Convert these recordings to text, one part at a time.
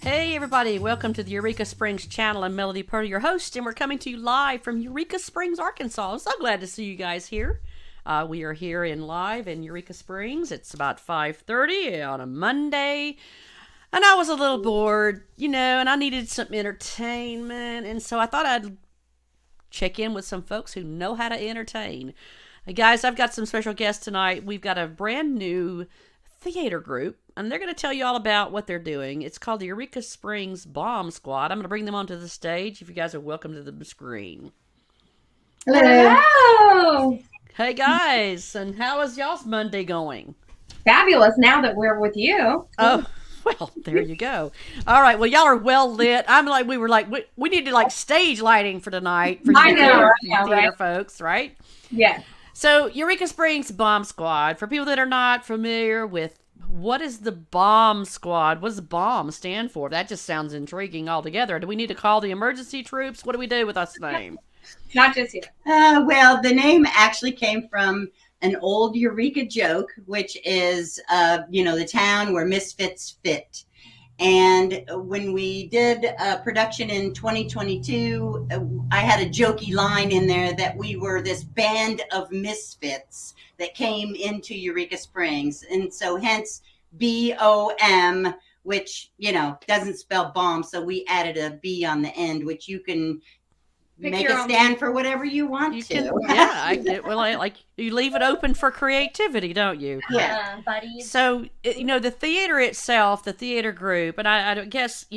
Hey everybody, welcome to the Eureka Springs channel. I'm Melody Purdy, your host, and we're coming to you live from Eureka Springs, Arkansas. I'm so glad to see you guys here. We are here live in Eureka Springs. It's about 5:30 on a Monday, and I was a little bored, and I needed some entertainment, and so I thought I'd check in with some folks who know how to entertain. Guys, I've got some special guests tonight. We've got a brand new theater group, and they're going to tell you all about what they're doing. It's called the Eureka Springs Bomb Squad. I'm going to bring them onto the stage. If you guys are welcome to the screen. Hello. Hey guys, and how is y'all's Monday going? Fabulous now that we're with you. Oh, well, there you go. All right, well, y'all are well lit. We needed like stage lighting for tonight for you theater right? folks, right? Yeah. So, Eureka Springs Bomb Squad, for people that are not familiar with what is the Bomb Squad, what does the bomb stand for? That just sounds intriguing altogether. Do we need to call the emergency troops? What do we do with this name? Not just you. Well, the name actually came from an old Eureka joke, which is, the town where misfits fit. And when we did a production in 2022, I had a jokey line in there that we were this band of misfits that came into Eureka Springs. And so hence BOM, which, doesn't spell bomb. So we added a B on the end, which you can make a stand for whatever you want to. Yeah, you leave it open for creativity, don't you? Yeah, buddies. So, the theater itself, the theater group, and I guess,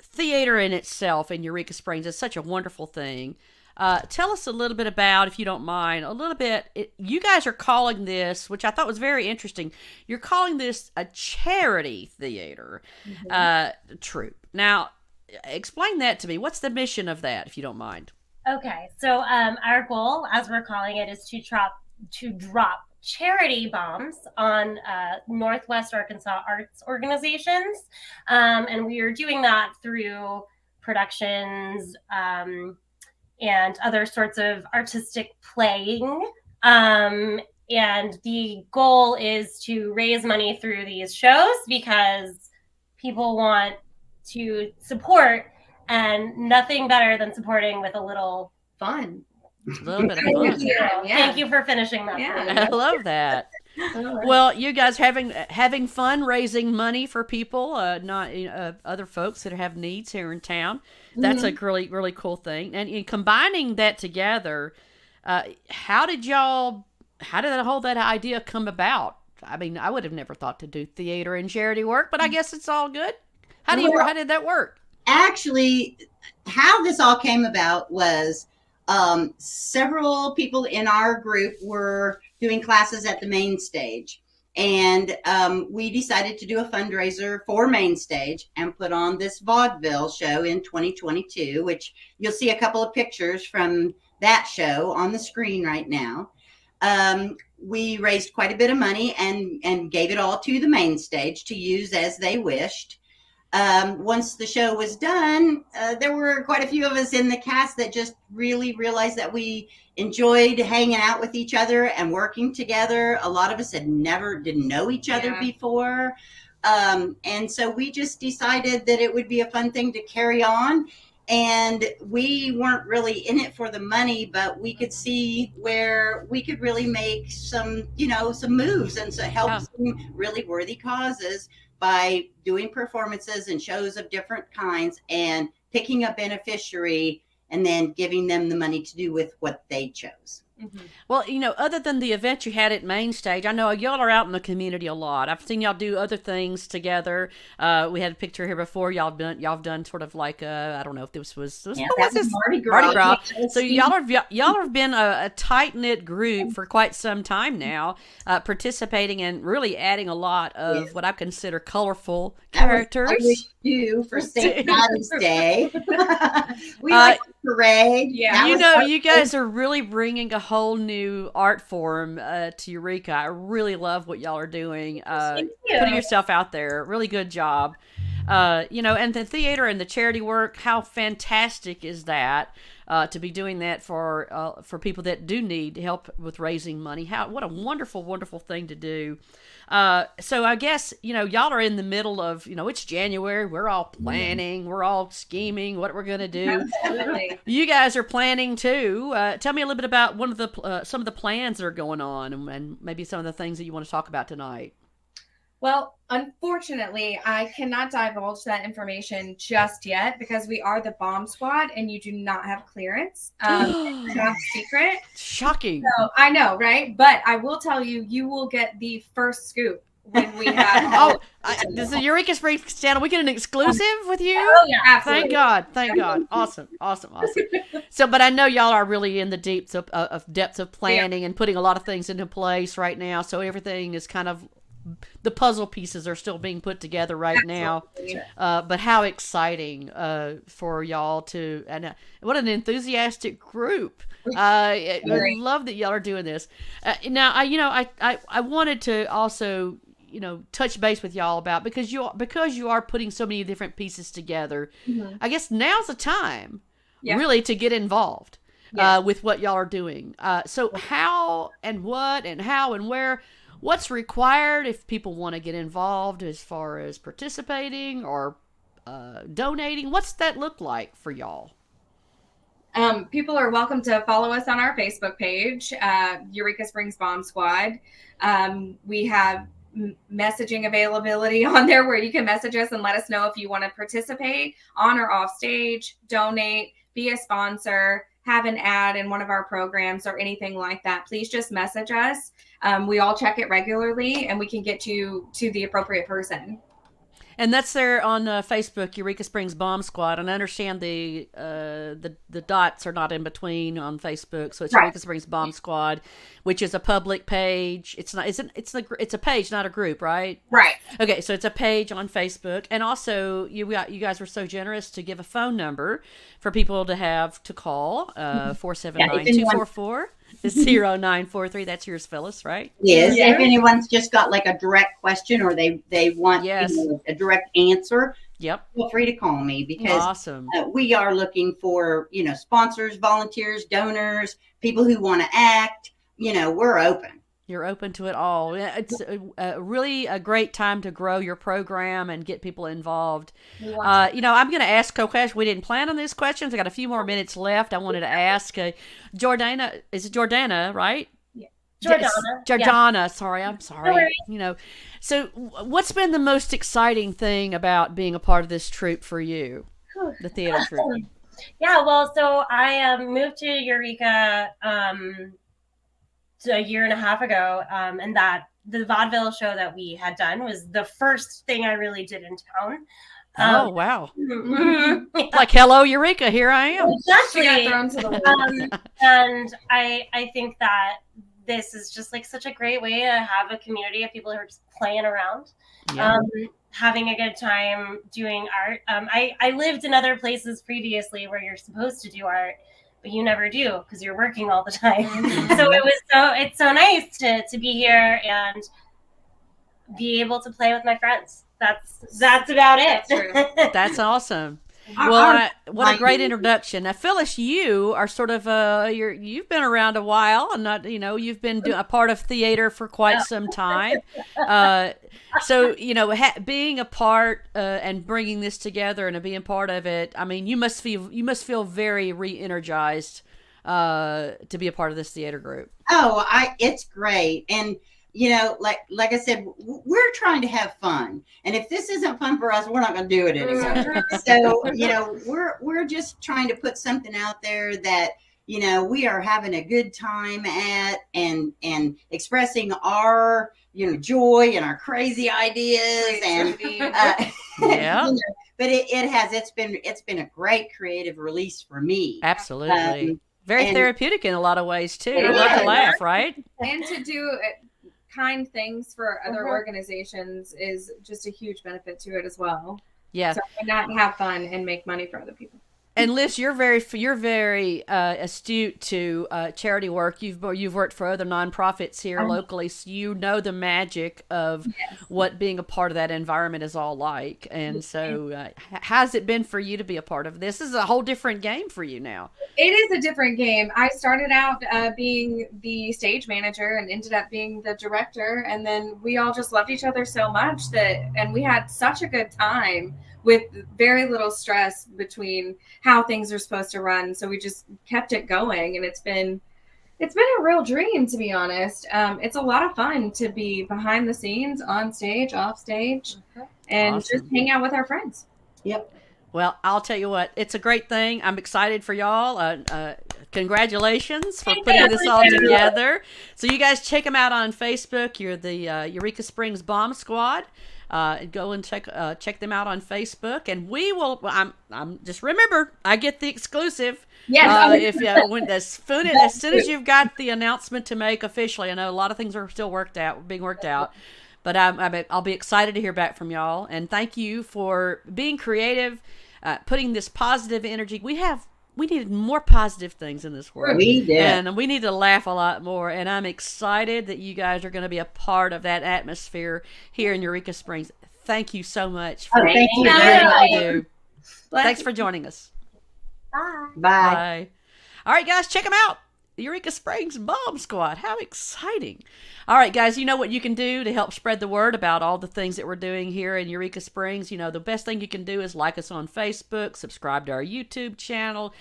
theater in itself in Eureka Springs is such a wonderful thing. Tell us a little bit about, if you don't mind, you guys are calling this, which I thought was very interesting, you're calling this a charity theater troupe. Now, explain that to me. What's the mission of that, if you don't mind? Okay, so our goal, as we're calling it, is to drop charity bombs on Northwest Arkansas arts organizations, and we are doing that through productions and other sorts of artistic playing. And the goal is to raise money through these shows because people want to support, and nothing better than supporting with a little fun. A little bit of fun. Thank you. Yeah. Thank you for finishing that. Yeah. I love that. Well, you guys having fun raising money for people, other folks that have needs here in town. That's a really, really cool thing. And in combining that together, how did that idea come about? I mean, I would have never thought to do theater and charity work, but I guess it's all good. How did that work? Actually, how this all came about was several people in our group were doing classes at the main stage. And we decided to do a fundraiser for main stage and put on this vaudeville show in 2022, which you'll see a couple of pictures from that show on the screen right now. We raised quite a bit of money and gave it all to the main stage to use as they wished. Once the show was done, there were quite a few of us in the cast that just really realized that we enjoyed hanging out with each other and working together. A lot of us didn't know each other before. And so we just decided that it would be a fun thing to carry on. And we weren't really in it for the money, but we could see where we could really make some moves and so help some really worthy causes by doing performances and shows of different kinds and picking a beneficiary and then giving them the money to do with what they chose. Mm-hmm. Well, other than the event you had at Main Stage, I know y'all are out in the community a lot. I've seen y'all do other things together. We had a picture here before. Y'all have done sort of like I don't know if this was Mardi Gras. So y'all have been a tight knit group for quite some time now, participating and really adding a lot of what I consider colorful characters. That was what we do for St. Patty's Day. We like the parade. Yeah, you guys are really bringing a whole new art form to Eureka. I really love what y'all are doing. Thank you. Putting yourself out there. Really good job. And the theater and the charity work, how fantastic is that? To be doing that for people that do need help with raising money. What a wonderful, wonderful thing to do. So I guess, y'all are in the middle of, it's January. We're all planning. We're all scheming what we're going to do. Absolutely. You guys are planning too. Tell me a little bit about some of the plans that are going on and maybe some of the things that you want to talk about tonight. Well, unfortunately, I cannot divulge that information just yet because we are the bomb squad and you do not have clearance. It's top secret. Shocking. So, I know, right? But I will tell you, you will get the first scoop when we have. This is the Eureka Springs channel. We get an exclusive with you? Oh, yeah, absolutely. Thank God. Awesome. So, but I know y'all are really in the depths of planning and putting a lot of things into place right now. So everything is kind of, the puzzle pieces are still being put together right now. But how exciting for y'all and what an enthusiastic group. I love that y'all are doing this. Now, I wanted to also, touch base with y'all about, because you are putting so many different pieces together. Mm-hmm. I guess now's the time really to get involved with what y'all are doing. So how and what and how and where, what's required if people want to get involved as far as participating or donating? What's that look like for y'all? People are welcome to follow us on our Facebook page, Eureka Springs Bomb Squad. We have messaging availability on there where you can message us and let us know if you want to participate on or off stage, donate, be a sponsor, have an ad in one of our programs or anything like that. Please just message us. We all check it regularly and we can get you to the appropriate person. And that's there on Facebook, Eureka Springs Bomb Squad. And I understand the dots are not in between on Facebook, so it's right. Eureka Springs Bomb Squad, which is a public page. It's a page, not a group, right? Right. Okay, so it's a page on Facebook, and also you guys were so generous to give a phone number for people to have to call 479-244. 0943. That's yours, Phyllis, right? Yes. If anyone's just got like a direct question or they want a direct answer, feel free to call me because awesome. We are looking for sponsors, volunteers, donors, people who want to act. We're open. You're open to it all. It's really a great time to grow your program and get people involved. I'm going to ask Kokesh. We didn't plan on these questions. I got a few more minutes left. I wanted to ask Jordana. Is it Jordana, right? Yeah. Jordana. Yeah. Sorry, I'm sorry. So what's been the most exciting thing about being a part of this troupe for you, the theater troupe? Yeah, well, so I moved to Eureka a year and a half ago, and that the vaudeville show that we had done was the first thing I really did in town. Oh, wow. Like, hello, Eureka, here I am. Exactly. She got thrown to the wall. And I think that this is just like such a great way to have a community of people who are just playing around, having a good time doing art. I lived in other places previously where you're supposed to do art, but you never do because you're working all the time. So it's so nice to be here and be able to play with my friends. That's about it. That's true. That's awesome. Well, what a great introduction. Now, Phyllis, you are sort of you've been around a while, and not you've been a part of theater for quite some time. So being a part and bringing this together and being part of it, I mean, you must feel very re-energized to be a part of this theater group. Oh, it's great. And like I said, we're trying to have fun, and if this isn't fun for us, we're not going to do it anymore. So we're just trying to put something out there that we are having a good time at, and expressing our joy and our crazy ideas, and but it's been a great creative release for me. Absolutely, very therapeutic in a lot of ways too. I love to laugh, right? And to do kind things for other organizations is just a huge benefit to it as well. Yeah. So why not have fun and make money for other people? And Liz, you're very astute to charity work. You've worked for other nonprofits here locally, so you know the magic of what being a part of that environment is all like. And so, how's it been for you to be a part of this? This is a whole different game for you now. It is a different game. I started out being the stage manager and ended up being the director, and then we all just loved each other so much and we had such a good time with very little stress between how things are supposed to run. So we just kept it going, and it's been a real dream, to be honest. It's a lot of fun to be behind the scenes, on stage, off stage, and just hang out with our friends. Yep. Well, I'll tell you what, it's a great thing. I'm excited for y'all. Congratulations for putting this all together. So you guys check them out on Facebook. You're the Eureka Springs Bomb Squad. Go and check them out on Facebook, and we will. I'm just remember, I get the exclusive. Yes. As soon as you've got the announcement to make officially, I know a lot of things are still being worked out, but I'll be excited to hear back from y'all. And thank you for being creative, putting this positive energy. We needed more positive things in this world. We did. And we need to laugh a lot more. And I'm excited that you guys are going to be a part of that atmosphere here in Eureka Springs. Thank you so much for thank you doing very what you much. do. Thanks for joining us. Bye. Bye. All right, guys, check them out. Eureka Springs Bomb Squad. How exciting. All right, guys, you know what you can do to help spread the word about all the things that we're doing here in Eureka Springs. You know, the best thing you can do is like us on Facebook, subscribe to our YouTube channel,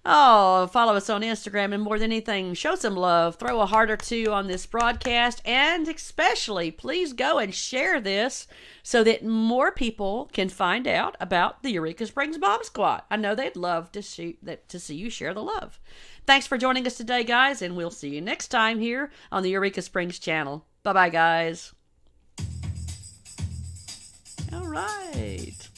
follow us on Instagram, and more than anything, show some love. Throw a heart or two on this broadcast, and especially, please go and share this so that more people can find out about the Eureka Springs Bomb Squad. I know they'd love to see you share the love. Thanks for joining us today, guys, and we'll see you next time here on the Eureka Springs channel. Bye-bye, guys. All right.